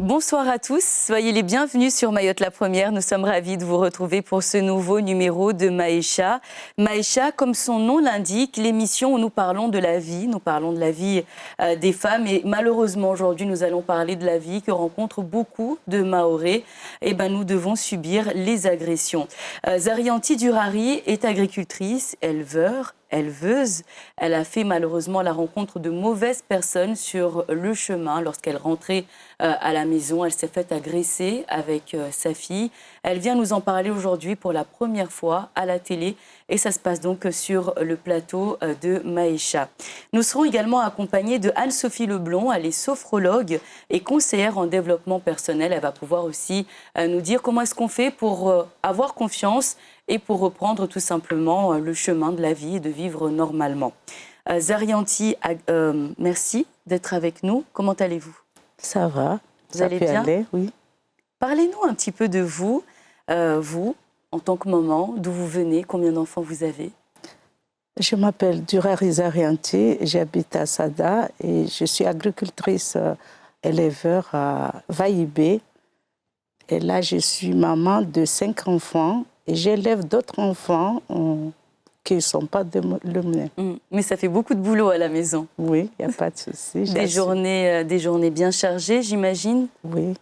Bonsoir à tous, soyez les bienvenus sur Mayotte la Première. Nous sommes ravis de vous retrouver pour ce nouveau numéro de Maïcha. Maïcha, comme son nom l'indique, l'émission où nous parlons de la vie, des femmes. Et malheureusement, aujourd'hui, nous allons parler de la vie que rencontrent beaucoup de Mahorais. Nous devons subir les agressions. Zarianti Durari est agricultrice, éleveuse. Elle a fait malheureusement la rencontre de mauvaises personnes sur le chemin. Lorsqu'elle rentrait à la maison, elle s'est faite agresser avec sa fille. Elle vient nous en parler aujourd'hui pour la première fois à la télé et ça se passe donc sur le plateau de Maïcha. Nous serons également accompagnés de Anne-Sophie Leblond. Elle est sophrologue et conseillère en développement personnel. Elle va pouvoir aussi nous dire comment est-ce qu'on fait pour avoir confiance et pour reprendre tout simplement le chemin de la vie et de vivre normalement. Zarianti, merci d'être avec nous. Comment allez-vous? Ça va. Vous allez bien? Aller, oui. Parlez-nous un petit peu de vous, vous, en tant que maman, d'où vous venez, combien d'enfants vous avez? Je m'appelle Durari Zarianti, j'habite à Sada et je suis agricultrice éleveur à Vaïbé. Et là, je suis maman de 5 enfants et j'élève d'autres enfants qui ne sont pas de le mien. Mais ça fait beaucoup de boulot à la maison. Oui, il n'y a pas de souci. Des journées bien chargées, j'imagine. Oui.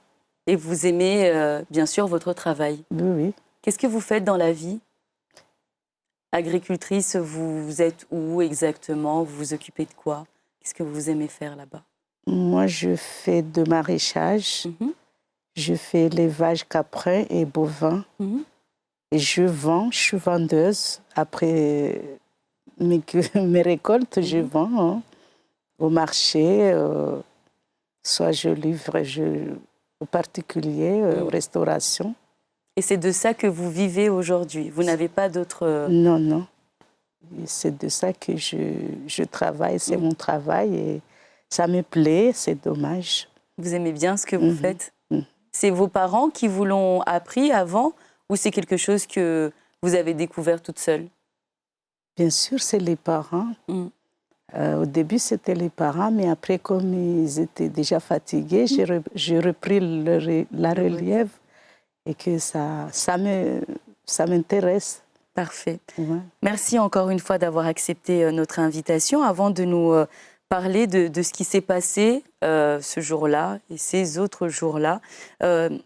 Et vous aimez, bien sûr, votre travail. Oui, oui. Qu'est-ce que vous faites dans la vie? Agricultrice, vous êtes où exactement? Vous vous occupez de quoi? Qu'est-ce que vous aimez faire là-bas? Moi, je fais de maraîchage. Je fais élevage caprin et bovin. Et je suis vendeuse. Après mes récoltes, je vends au marché. Soit je livre aux particuliers, aux restaurations. Et c'est de ça que vous vivez aujourd'hui? Vous n'avez pas d'autres... Non, non. C'est de ça que je travaille. C'est mon travail et ça me plaît. C'est dommage. Vous aimez bien ce que vous faites? C'est vos parents qui vous l'ont appris avant ou c'est quelque chose que vous avez découvert toute seule? Bien sûr, c'est les parents. Au début, c'était les parents, mais après, comme ils étaient déjà fatigués, j'ai repris la relève et que ça m'intéresse. Parfait. Ouais. Merci encore une fois d'avoir accepté notre invitation. Avant de nous parler de ce qui s'est passé ce jour-là et ces autres jours-là,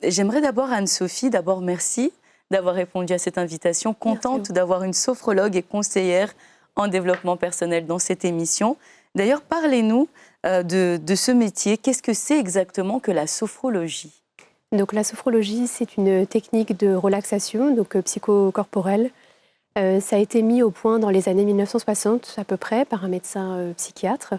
j'aimerais d'abord, Anne-Sophie, merci d'avoir répondu à cette invitation. Contente d'avoir une sophrologue et conseillère en développement personnel dans cette émission. D'ailleurs, parlez-nous de ce métier. Qu'est-ce que c'est exactement que la sophrologie? Donc, la sophrologie, c'est une technique de relaxation, donc psychocorporelle. Ça a été mis au point dans les années 1960 à peu près par un médecin psychiatre.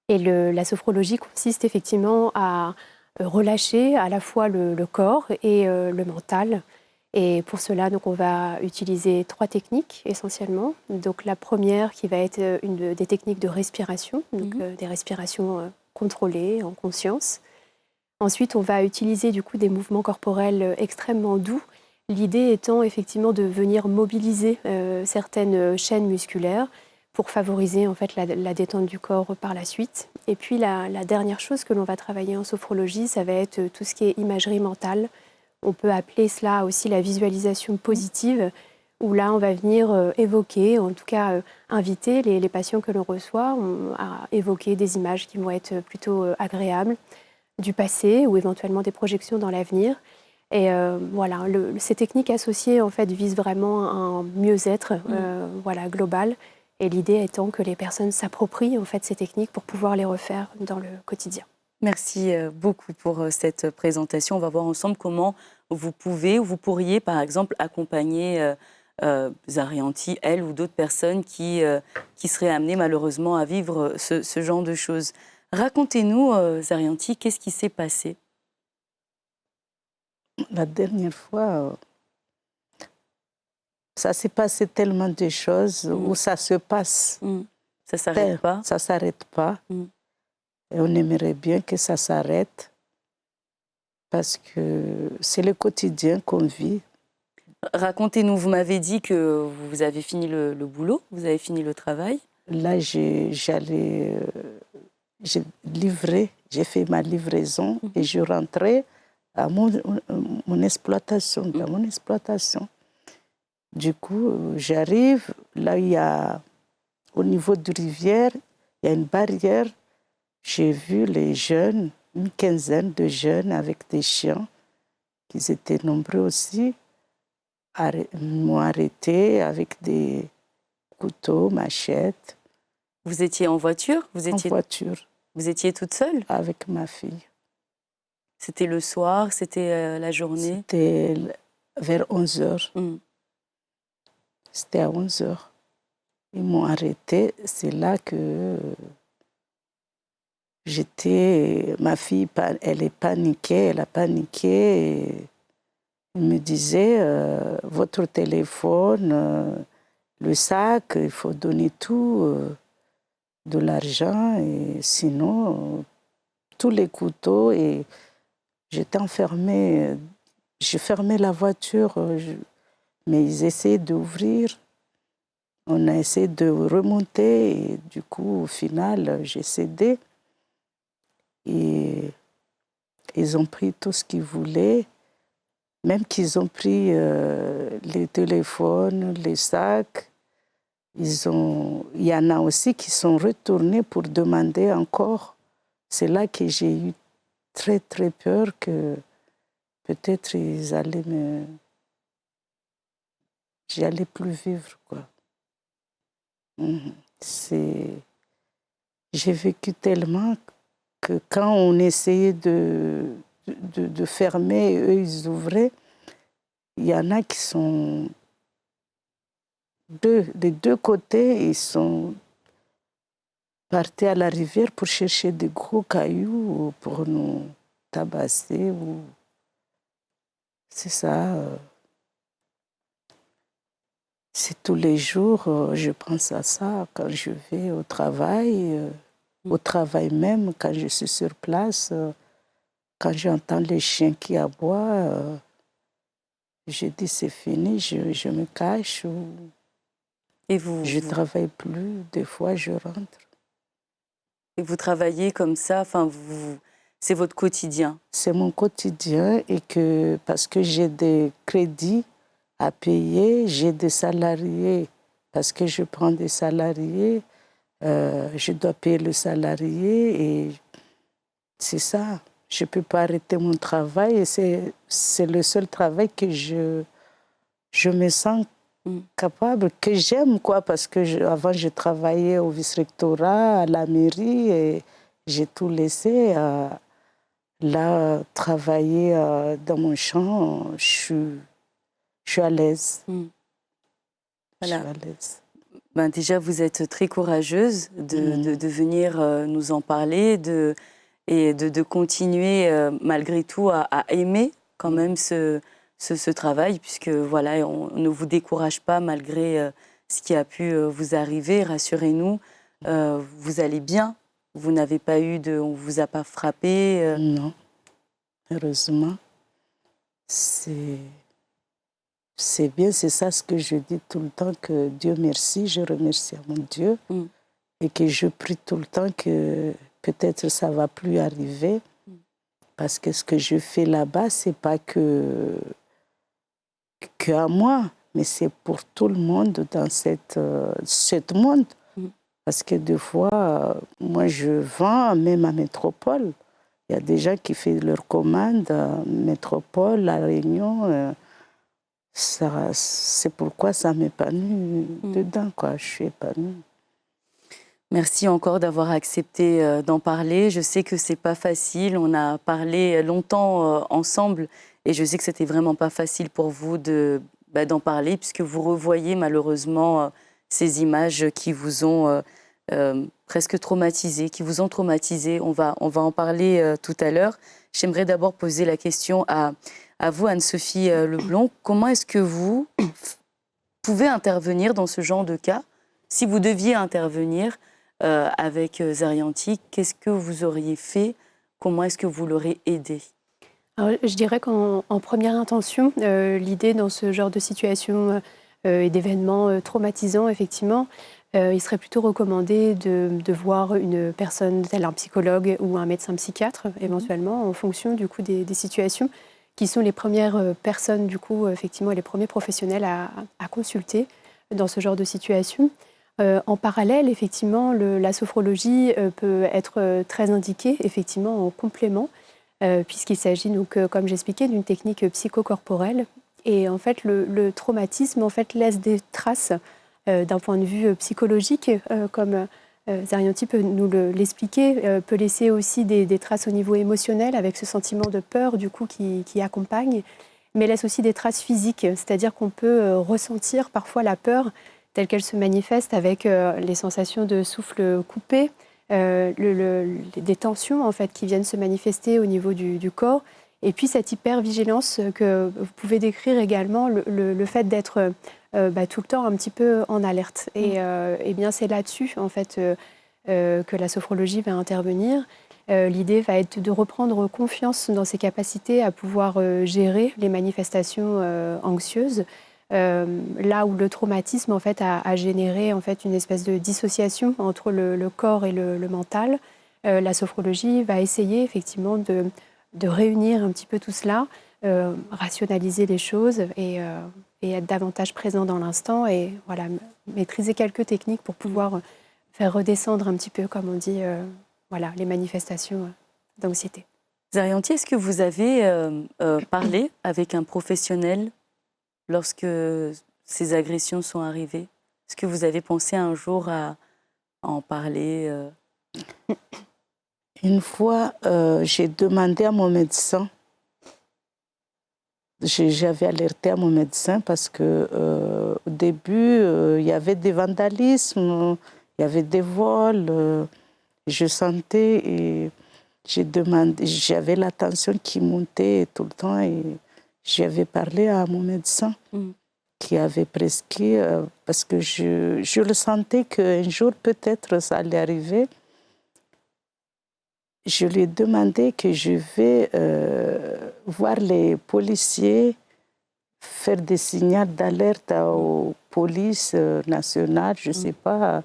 Et la sophrologie consiste effectivement à relâcher à la fois le corps et le mental. Et pour cela, donc, on va utiliser 3 techniques essentiellement. Donc, la première qui va être des techniques de respiration, donc des respirations contrôlées, en conscience. Ensuite, on va utiliser du coup des mouvements corporels extrêmement doux. L'idée étant effectivement de venir mobiliser certaines chaînes musculaires pour favoriser en fait la détente du corps par la suite. Et puis la dernière chose que l'on va travailler en sophrologie, ça va être tout ce qui est imagerie mentale. On peut appeler cela aussi la visualisation positive, où là on va venir évoquer, en tout cas inviter les patients que l'on reçoit à évoquer des images qui vont être plutôt agréables du passé ou éventuellement des projections dans l'avenir. Et voilà, ces techniques associées en fait visent vraiment un mieux-être global. Et l'idée étant que les personnes s'approprient en fait ces techniques pour pouvoir les refaire dans le quotidien. Merci beaucoup pour cette présentation. On va voir ensemble comment vous pourriez par exemple accompagner Zarianti, elle ou d'autres personnes qui seraient amenées malheureusement à vivre ce genre de choses. Racontez-nous, Zarianti, qu'est-ce qui s'est passé? La dernière fois, ça s'est passé tellement de choses où ça se passe. Ça ne s'arrête pas? Ça ne s'arrête pas. Et on aimerait bien que ça s'arrête parce que c'est le quotidien qu'on vit. Racontez-nous, vous m'avez dit que vous avez fini le boulot, vous avez fini le travail. Là, j'allais j'ai livré, j'ai fait ma livraison et je rentrais à mon exploitation, dans mon exploitation. Du coup, j'arrive, là, il y a, au niveau de rivière, il y a une barrière. J'ai vu les jeunes, une quinzaine de jeunes avec des chiens, qui étaient nombreux aussi, m'ont arrêté avec des couteaux, machettes. Vous étiez en voiture? En voiture. Vous étiez toute seule? Avec ma fille. C'était le soir, c'était la journée? C'était vers 11h. C'était à 11h. Ils m'ont arrêté. C'est là que ma fille, elle est paniquée. Elle a paniqué. Et il me disait, votre téléphone, le sac, il faut donner tout, de l'argent. Et sinon, tous les couteaux. Et j'étais enfermée. J'ai fermé la voiture, mais ils essayaient d'ouvrir. On a essayé de remonter et du coup, au final, j'ai cédé. Et ils ont pris tout ce qu'ils voulaient, même qu'ils ont pris les téléphones, les sacs. Il y en a aussi qui sont retournés pour demander encore. C'est là que j'ai eu très, très peur que peut-être ils allaient j'allais plus vivre, quoi. J'ai vécu tellement que quand on essayait de fermer, eux, ils ouvraient. Il y en a qui sont des deux côtés, ils sont partis à la rivière pour chercher des gros cailloux pour nous tabasser. C'est ça. C'est tous les jours, je pense à ça quand je vais au travail même, quand je suis sur place, quand j'entends les chiens qui aboient, je dis c'est fini, je me cache. Et je ne travaille plus, des fois je rentre. Et vous travaillez comme ça, enfin, c'est votre quotidien? C'est mon quotidien parce que j'ai des crédits à payer, j'ai des salariés, parce que je prends des salariés, je dois payer le salarié et c'est ça. Je ne peux pas arrêter mon travail et c'est le seul travail que je me sens capable, que j'aime, quoi, parce que avant je travaillais au vice-rectorat, à la mairie et j'ai tout laissé. Là, travailler dans mon champ, je suis à l'aise. Voilà. Je suis à l'aise. Ben déjà, vous êtes très courageuse de venir nous en parler et de continuer malgré tout à aimer quand même ce travail, puisque voilà, on ne vous décourage pas malgré ce qui a pu vous arriver. Rassurez-nous, vous allez bien. Vous n'avez pas on ne vous a pas frappé. Non, heureusement. C'est bien, c'est ça ce que je dis tout le temps, que Dieu merci, je remercie à mon Dieu et que je prie tout le temps que peut-être ça ne va plus arriver parce que ce que je fais là-bas, ce n'est pas que à moi, mais c'est pour tout le monde dans ce monde. Parce que des fois, moi je vends même à Métropole. Il y a des gens qui font leurs commandes à Métropole, à Réunion. C'est pourquoi ça m'épanouit dedans, quoi. Je suis épanouie. Merci encore d'avoir accepté d'en parler. Je sais que c'est pas facile. On a parlé longtemps ensemble et je sais que c'était vraiment pas facile pour vous d'en parler puisque vous revoyez malheureusement ces images qui vous ont presque traumatisé, qui vous ont traumatisé. On va en parler tout à l'heure. J'aimerais d'abord poser la question à vous, Anne-Sophie Leblond. Comment est-ce que vous pouvez intervenir dans ce genre de cas? Si vous deviez intervenir avec Zarianti, qu'est-ce que vous auriez fait? Comment est-ce que vous l'aurez aidé? Alors, je dirais qu'en première intention, l'idée dans ce genre de situation et d'événements traumatisants, effectivement, il serait plutôt recommandé de voir une personne, tel un psychologue ou un médecin psychiatre, éventuellement, en fonction du coup des situations, qui sont les premières personnes, du coup, effectivement, les premiers professionnels à consulter dans ce genre de situation. En parallèle, effectivement, la sophrologie peut être très indiquée, effectivement, en complément, puisqu'il s'agit, donc, comme j'expliquais, d'une technique psychocorporelle. Et en fait, le traumatisme en fait, laisse des traces d'un point de vue psychologique, comme Zarianti peut nous l'expliquer, peut laisser aussi des traces au niveau émotionnel, avec ce sentiment de peur du coup, qui accompagne, mais laisse aussi des traces physiques, c'est-à-dire qu'on peut ressentir parfois la peur telle qu'elle se manifeste avec les sensations de souffle coupé, des tensions en fait, qui viennent se manifester au niveau du corps, et puis cette hypervigilance que vous pouvez décrire également, le fait d'être tout le temps un petit peu en alerte. Et bien c'est là-dessus en fait que la sophrologie va intervenir. L'idée va être de reprendre confiance dans ses capacités à pouvoir gérer les manifestations anxieuses. Là où le traumatisme en fait, a généré en fait, une espèce de dissociation entre le corps et le mental, la sophrologie va essayer effectivement de réunir un petit peu tout cela, rationaliser les choses et être davantage présent dans l'instant et voilà, maîtriser quelques techniques pour pouvoir faire redescendre un petit peu, comme on dit, voilà, les manifestations d'anxiété. Zarianti, est-ce que vous avez parlé avec un professionnel lorsque ces agressions sont arrivées? Est-ce que vous avez pensé un jour à en parler Une fois, j'ai demandé à mon médecin, j'avais alerté à mon médecin parce que au début, il y avait des vandalismes, il y avait des vols. Je sentais et j'ai demandé, j'avais la tension qui montait tout le temps et j'avais parlé à mon médecin qui avait prescrit parce que je le sentais qu'un jour peut-être ça allait arriver. Je lui ai demandé que je vais voir les policiers, faire des signaux d'alerte aux polices nationales, je ne sais pas,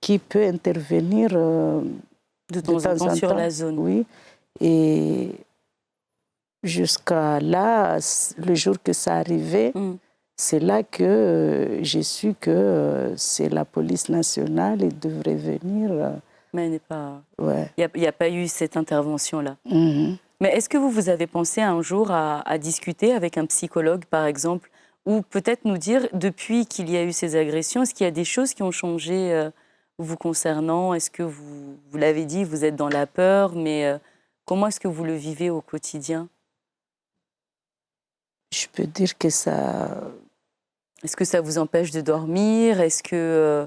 qui peut intervenir de temps en temps sur la zone. Oui, et jusqu'à là, le jour que ça arrivait, c'est là que j'ai su que c'est la police nationale et devrait venir. Mais il n'est pas. Ouais. Il n'y a pas eu cette intervention-là. Mais est-ce que vous avez pensé un jour à discuter avec un psychologue, par exemple, ou peut-être nous dire, depuis qu'il y a eu ces agressions, est-ce qu'il y a des choses qui ont changé vous concernant? Est-ce que vous l'avez dit, vous êtes dans la peur, mais comment est-ce que vous le vivez au quotidien? Je peux dire que ça... Est-ce que ça vous empêche de dormir? Est-ce que...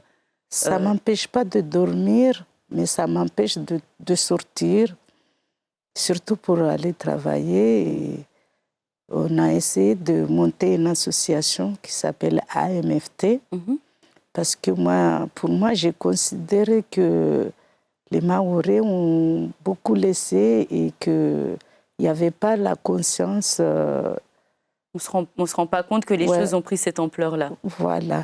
Ça ne m'empêche pas de dormir, mais ça m'empêche de sortir, surtout pour aller travailler. Et on a essayé de monter une association qui s'appelle AMFT, parce que pour moi, j'ai considéré que les Mahorais ont beaucoup laissé et qu'il n'y avait pas la conscience... On ne se rend pas compte que les choses ont pris cette ampleur-là. Voilà.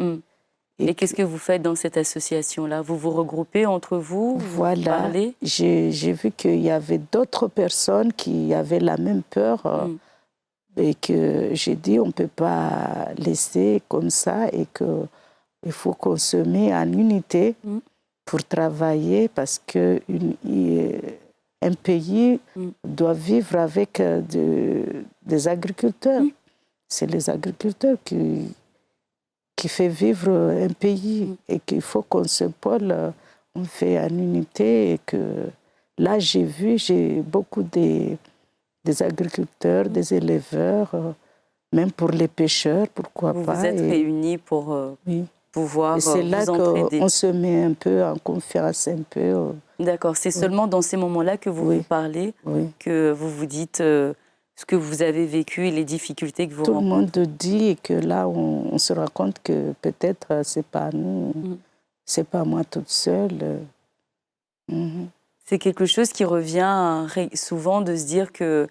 Et qu'est-ce que vous faites dans cette association-là? Vous vous regroupez entre vous? Voilà. Vous parlez? J'ai vu qu'il y avait d'autres personnes qui avaient la même peur et que j'ai dit on ne peut pas laisser comme ça et qu'il faut qu'on se mette en unité pour travailler parce qu'un pays doit vivre avec des agriculteurs. C'est les agriculteurs qui fait vivre un pays et qu'il faut qu'on se parle, on fait en unité et que là j'ai beaucoup des agriculteurs, des éleveurs, même pour les pêcheurs, pourquoi pas. Vous êtes réunis pour pouvoir vous entraider. Et c'est là qu'on se met un peu en confiance, un peu. D'accord, c'est seulement dans ces moments-là que vous vous parlez, que vous vous dites ce que vous avez vécu et les difficultés que vous rencontrez. Tout le monde dit et que là, on se rend compte que peut-être c'est pas nous, c'est pas moi toute seule. C'est quelque chose qui revient souvent de se dire que,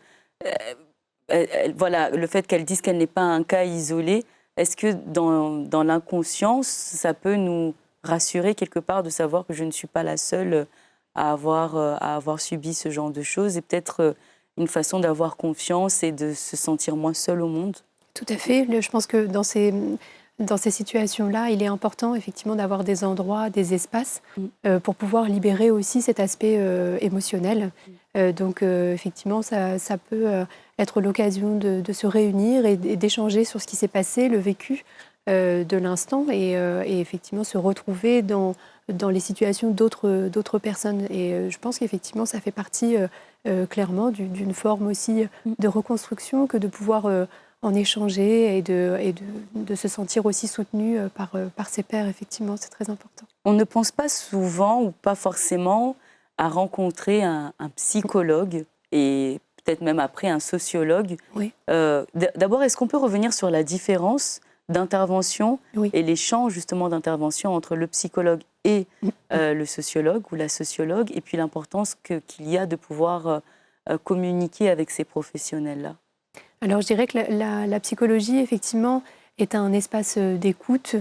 voilà, le fait qu'elle dise qu'elle n'est pas un cas isolé, est-ce que dans l'inconscience, ça peut nous rassurée quelque part de savoir que je ne suis pas la seule à avoir subi ce genre de choses, et peut-être une façon d'avoir confiance et de se sentir moins seule au monde. Tout à fait. Je pense que dans ces situations-là, il est important effectivement d'avoir des endroits, des espaces pour pouvoir libérer aussi cet aspect émotionnel. Donc effectivement, ça peut être l'occasion de se réunir et d'échanger sur ce qui s'est passé, le vécu de l'instant et effectivement se retrouver dans les situations d'autres personnes. Et je pense qu'effectivement, ça fait partie clairement d'une forme aussi de reconstruction que de pouvoir en échanger et de se sentir aussi soutenu par ses pairs. Effectivement, c'est très important. On ne pense pas souvent ou pas forcément à rencontrer un psychologue et peut-être même après un sociologue. Oui. D'abord, est-ce qu'on peut revenir sur la différence d'intervention et les champs justement d'intervention entre le psychologue et le sociologue ou la sociologue, et puis l'importance qu'il y a de pouvoir communiquer avec ces professionnels-là? Alors je dirais que la psychologie, effectivement, est un espace d'écoute.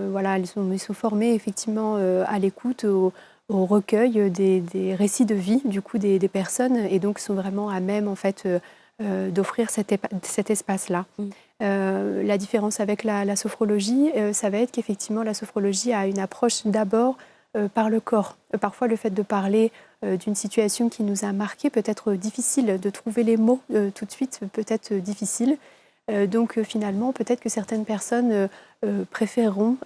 Voilà, ils sont formés effectivement à l'écoute, au recueil des récits de vie du coup des personnes, et donc sont vraiment à même en fait d'offrir cet espace-là. La différence avec la sophrologie, ça va être qu'effectivement la sophrologie a une approche d'abord par le corps. Parfois le fait de parler d'une situation qui nous a marqué peut être difficile, de trouver les mots tout de suite peut être difficile. Donc finalement, peut-être que certaines personnes préféreront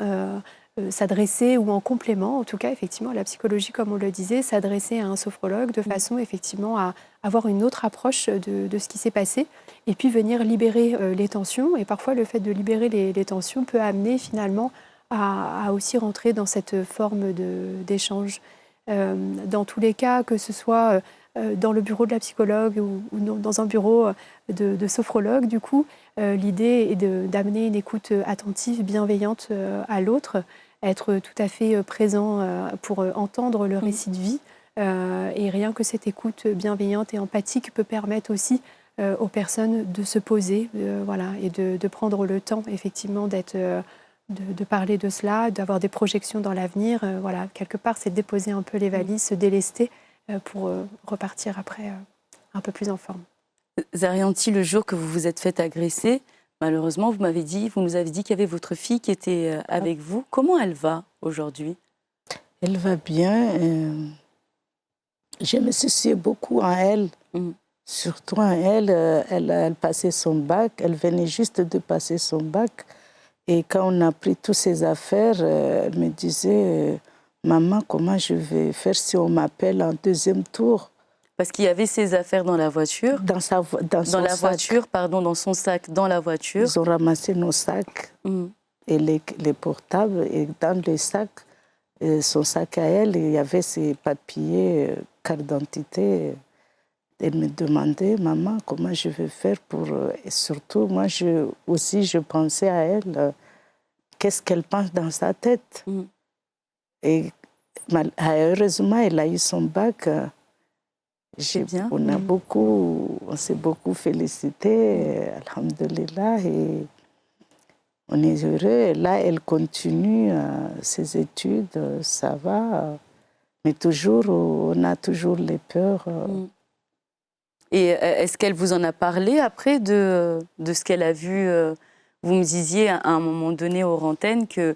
s'adresser, ou en complément, en tout cas, effectivement, à la psychologie, comme on le disait, s'adresser à un sophrologue de façon, effectivement, à avoir une autre approche de ce qui s'est passé, et puis venir libérer les tensions. Et parfois, le fait de libérer les tensions peut amener, finalement, à aussi rentrer dans cette forme d'échange. Dans tous les cas, que ce soit dans le bureau de la psychologue ou dans un bureau de sophrologue, du coup, l'idée est d'amener une écoute attentive, bienveillante à l'autre, être tout à fait présent pour entendre le récit de vie. Et rien que cette écoute bienveillante et empathique peut permettre aussi aux personnes de se poser voilà, et de prendre le temps, effectivement, de parler de cela, d'avoir des projections dans l'avenir. Voilà, quelque part, c'est de déposer un peu les valises, se délester pour repartir après un peu plus en forme. Zarianti, le jour que vous vous êtes fait agresser, malheureusement, vous nous avez dit qu'il y avait votre fille qui était avec vous. Comment elle va aujourd'hui? Elle va bien. Je me souciais beaucoup à elle. Surtout à elle, elle passait son bac. Elle venait juste de passer son bac. Et quand on a pris toutes ses affaires, elle me disait maman, comment je vais faire si on m'appelle en deuxième tour? Parce qu'il y avait ses affaires dans la voiture. Dans son sac. Dans son sac, dans la voiture. Ils ont ramassé nos sacs et les portables. Et dans les sacs, son sac à elle, il y avait ses papiers, carte d'identité. Elle me demandait, maman, comment je vais faire pour... Et surtout, moi, je pensais à elle, qu'est-ce qu'elle pense dans sa tête. Et heureusement, elle a eu son bac. On s'est beaucoup félicité, alhamdoulilah, et on est heureux. Et là, elle continue ses études, ça va. Mais toujours, on a toujours les peurs. Et est-ce qu'elle vous en a parlé après de ce qu'elle a vu? Vous me disiez à un moment donné aux antennes que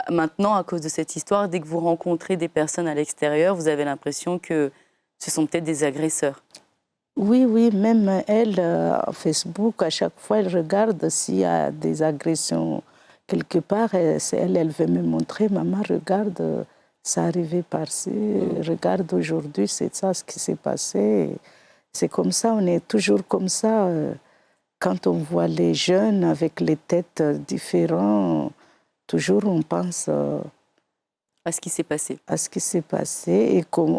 maintenant, à cause de cette histoire, dès que vous rencontrez des personnes à l'extérieur, vous avez l'impression que ce sont peut-être des agresseurs. Oui, même elle, Facebook, à chaque fois, elle regarde s'il y a des agressions quelque part. Elle veut me montrer, maman, regarde, ça arrivé par-ci, regarde aujourd'hui, c'est ça ce qui s'est passé. C'est comme ça, on est toujours comme ça. Quand on voit les jeunes avec les têtes différentes, toujours on pense à ce qui s'est passé. À ce qui s'est passé. Et comme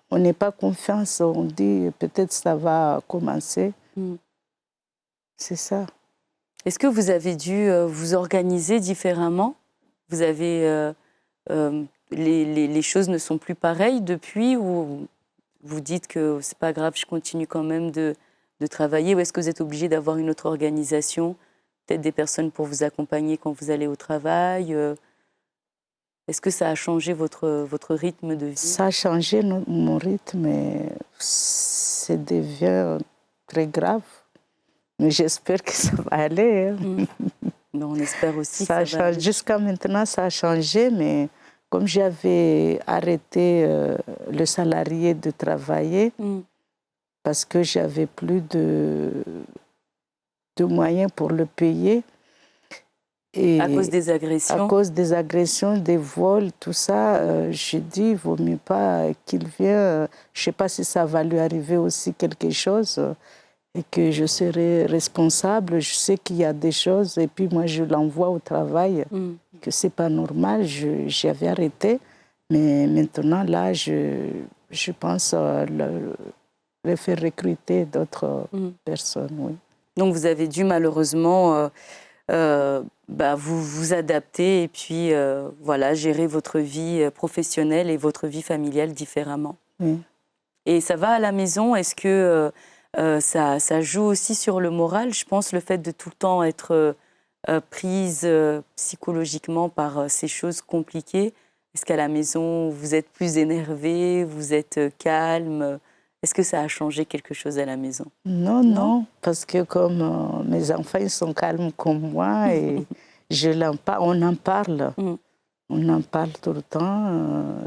on n'est pas confiance, on dit peut-être ça va commencer. C'est ça. Est-ce que vous avez dû vous organiser différemment? Vous avez... les choses ne sont plus pareilles depuis, ou vous dites que c'est pas grave, je continue quand même de travailler, ou est-ce que vous êtes obligé d'avoir une autre organisation, peut-être des personnes pour vous accompagner quand vous allez au travail? Est-ce que ça a changé votre rythme de vie? Ça a changé mon rythme, mais ça devient très grave. Mais j'espère que ça va aller. Hein. Mais on espère aussi Ça que ça va aller. jusqu'à maintenant, ça a changé, mais comme j'avais arrêté le salarié de travailler, parce que j'avais plus de moyens pour le payer. Et À cause des agressions? À cause des agressions, des vols, tout ça, j'ai dit, il ne vaut mieux pas qu'il vienne. Je ne sais pas si ça va lui arriver aussi quelque chose et que je serai responsable. Je sais qu'il y a des choses et puis moi, je l'envoie au travail, que ce n'est pas normal. J'avais arrêté, mais maintenant, là, je pense le faire recruter d'autres personnes, oui. Donc, vous avez dû malheureusement vous adapter et puis voilà, gérer votre vie professionnelle et votre vie familiale différemment. Oui. Et ça va à la maison? Est-ce que ça joue aussi sur le moral? Je pense le fait de tout le temps être prise psychologiquement par ces choses compliquées. Est-ce qu'à la maison, vous êtes plus énervée, vous êtes calme? Est-ce que ça a changé quelque chose à la maison? Non, non, parce que comme mes enfants ils sont calmes comme moi et on en parle. On en parle tout le temps,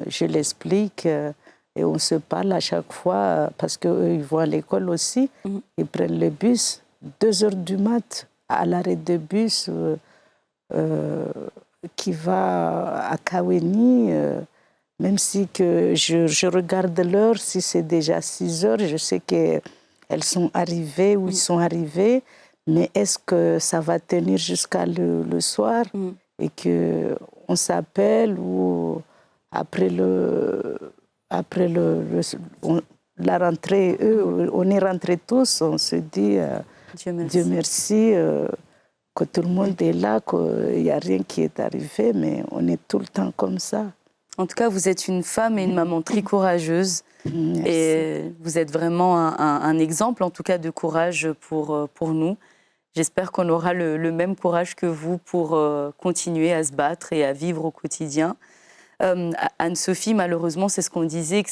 je l'explique et on se parle à chaque fois parce qu'eux ils vont à l'école aussi. Ils prennent le bus, 2 heures du mat, à l'arrêt de bus qui va à Kaweni. Même si que je regarde l'heure, si c'est déjà 6 heures, je sais qu'elles sont arrivées ou ils sont arrivés, mais est-ce que ça va tenir jusqu'à le soir et qu'on s'appelle ou après la rentrée, on est rentrés tous, on se dit Dieu merci que tout le monde est là, qu'il n'y a rien qui est arrivé, mais on est tout le temps comme ça. En tout cas, vous êtes une femme et une maman très courageuse. Merci. Et vous êtes vraiment un exemple, en tout cas, de courage pour nous. J'espère qu'on aura le même courage que vous pour continuer à se battre et à vivre au quotidien. Anne-Sophie, malheureusement, c'est ce qu'on disait, que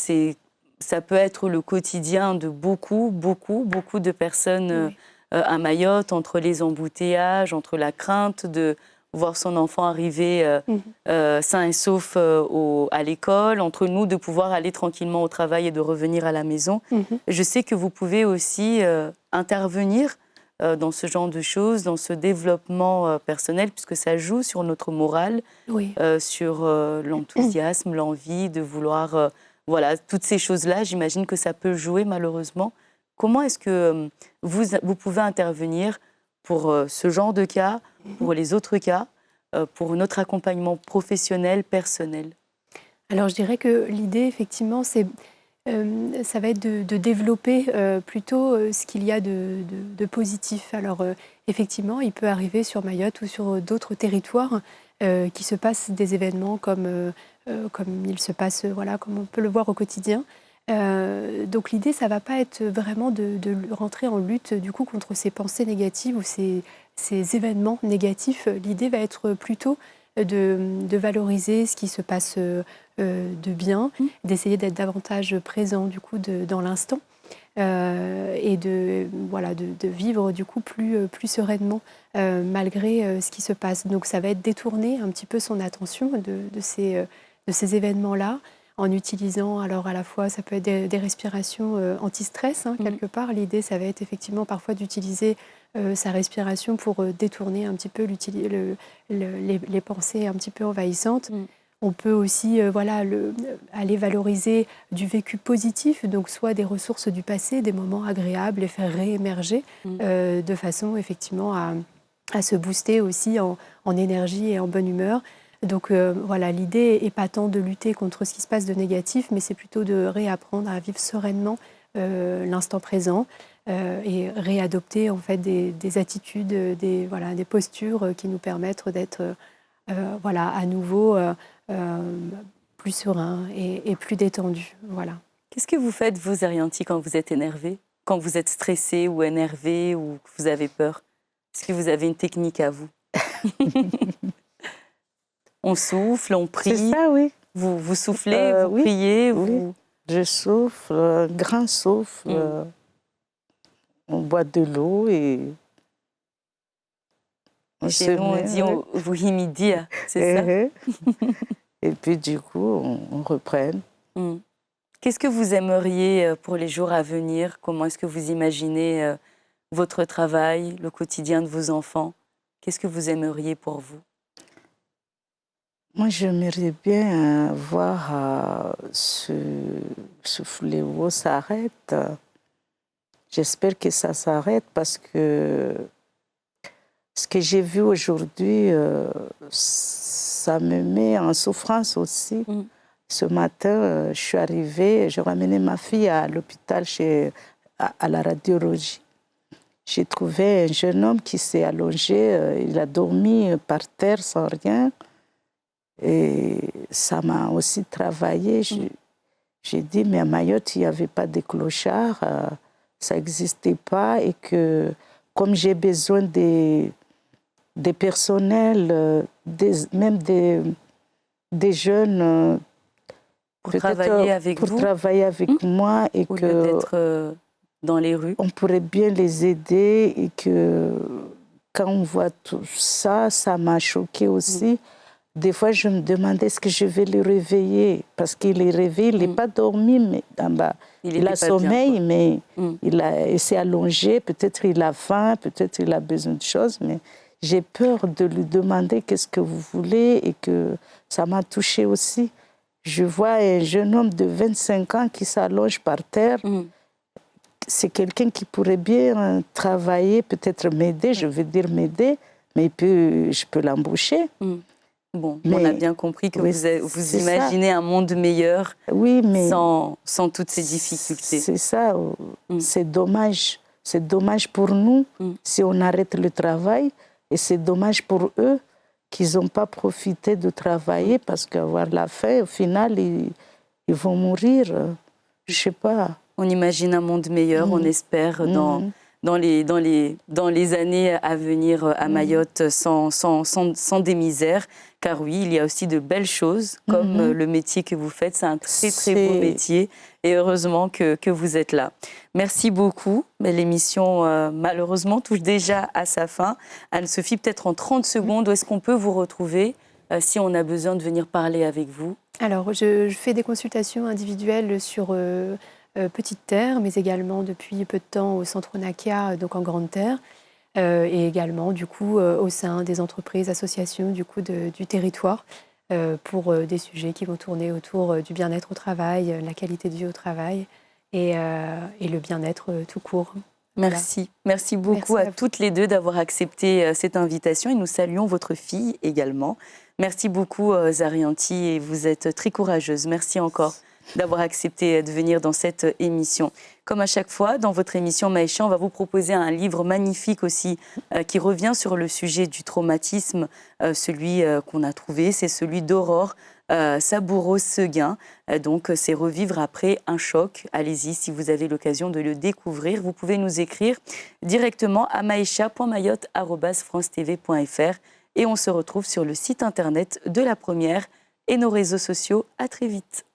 ça peut être le quotidien de beaucoup de personnes à Mayotte, entre les embouteillages, entre la crainte de voir son enfant arriver sain et sauf à l'école, entre nous de pouvoir aller tranquillement au travail et de revenir à la maison. Je sais que vous pouvez aussi intervenir dans ce genre de choses, dans ce développement personnel, puisque ça joue sur notre morale, sur l'enthousiasme, l'envie de vouloir... voilà, toutes ces choses-là, j'imagine que ça peut jouer malheureusement. Comment est-ce que vous pouvez intervenir pour ce genre de cas, pour les autres cas, pour notre accompagnement professionnel, personnel? Alors, je dirais que l'idée, effectivement, ça va être de développer plutôt ce qu'il y a de positif. Alors, effectivement, il peut arriver sur Mayotte ou sur d'autres territoires qu'il se passe des événements comme il se passe, voilà, comme on peut le voir au quotidien. Donc l'idée, ça ne va pas être vraiment de rentrer en lutte du coup contre ces pensées négatives ou ces événements négatifs. L'idée va être plutôt de valoriser ce qui se passe de bien, d'essayer d'être davantage présent du coup dans l'instant et de vivre du coup plus sereinement malgré ce qui se passe. Donc ça va être détourner un petit peu son attention de ces événements-là, en utilisant, alors à la fois, ça peut être des respirations anti-stress, quelque part. L'idée, ça va être effectivement parfois d'utiliser sa respiration pour détourner un petit peu les pensées un petit peu envahissantes. On peut aussi aller valoriser du vécu positif, donc soit des ressources du passé, des moments agréables, les faire réémerger de façon effectivement à se booster aussi en énergie et en bonne humeur. Donc l'idée n'est pas tant de lutter contre ce qui se passe de négatif, mais c'est plutôt de réapprendre à vivre sereinement l'instant présent et réadopter en fait des attitudes, des postures qui nous permettent d'être à nouveau plus serein et plus détendu. Voilà. Qu'est-ce que vous faites, vous, Arianti, quand vous êtes énervé, quand vous êtes stressé ou énervé ou que vous avez peur? Est-ce que vous avez une technique à vous? On souffle, on prie. C'est ça, oui. Vous soufflez, vous oui, priez. Oui. Je souffle, un grand souffle. On boit de l'eau et... Chez nous, on dit vous himidia, c'est ça? Et puis, du coup, on reprend. Qu'est-ce que vous aimeriez pour les jours à venir? Comment est-ce que vous imaginez votre travail, le quotidien de vos enfants? Qu'est-ce que vous aimeriez pour vous? Moi, j'aimerais bien voir ce fléau s'arrête. J'espère que ça s'arrête parce que ce que j'ai vu aujourd'hui, ça me met en souffrance aussi. Ce matin, je suis arrivée, j'ai ramené ma fille à l'hôpital, à la radiologie. J'ai trouvé un jeune homme qui s'est allongé, il a dormi par terre sans rien. Et ça m'a aussi travaillé. J'ai dit, mais à Mayotte, il n'y avait pas de clochard, ça n'existait pas. Et que, comme j'ai besoin des personnels, même des jeunes, pour travailler avec vous, travailler avec moi, et au lieu d'être dans les rues, on pourrait bien les aider. Et que quand on voit tout ça, ça m'a choquée aussi. Des fois, je me demandais est-ce que je vais le réveiller, parce qu'il est réveillé, il n'est pas dormi, mais il a sommeil, mais il s'est allongé, peut-être il a faim, peut-être il a besoin de choses, mais j'ai peur de lui demander qu'est-ce que vous voulez, et que ça m'a touchée aussi. Je vois un jeune homme de 25 ans qui s'allonge par terre. C'est quelqu'un qui pourrait bien travailler, peut-être m'aider, je veux dire m'aider, mais je peux l'embaucher. Bon, on a bien compris que vous imaginez un monde meilleur, sans toutes ces difficultés. C'est ça, c'est dommage. C'est dommage pour nous si on arrête le travail, et c'est dommage pour eux qu'ils n'ont pas profité de travailler, parce qu'avoir la faim, au final, ils vont mourir. Je ne sais pas. On imagine un monde meilleur, on espère, dans les années à venir à Mayotte, sans des misères. Car oui, il y a aussi de belles choses, comme le métier que vous faites. C'est un très, très beau métier. Et heureusement que vous êtes là. Merci beaucoup. Mais l'émission, malheureusement, touche déjà à sa fin. Anne-Sophie, peut-être en 30 secondes, où est-ce qu'on peut vous retrouver si on a besoin de venir parler avec vous? Alors, je fais des consultations individuelles sur Petite Terre, mais également depuis peu de temps au Centre Onakia, donc en Grande Terre. Et également, du coup, au sein des entreprises, associations du territoire, pour des sujets qui vont tourner autour du bien-être au travail, la qualité de vie au travail et le bien-être tout court. Merci. Voilà. Merci beaucoup à toutes les deux d'avoir accepté cette invitation, et nous saluons votre fille également. Merci beaucoup, Zarianti, et vous êtes très courageuse. Merci encore d'avoir accepté de venir dans cette émission. Comme à chaque fois, dans votre émission Maïcha, on va vous proposer un livre magnifique aussi qui revient sur le sujet du traumatisme. Celui qu'on a trouvé, c'est celui d'Aurore Saboureau-Seguin. Donc, c'est revivre après un choc. Allez-y, si vous avez l'occasion de le découvrir. Vous pouvez nous écrire directement à maïcha.mayotte@francetv.fr, et on se retrouve sur le site internet de La Première et nos réseaux sociaux. À très vite.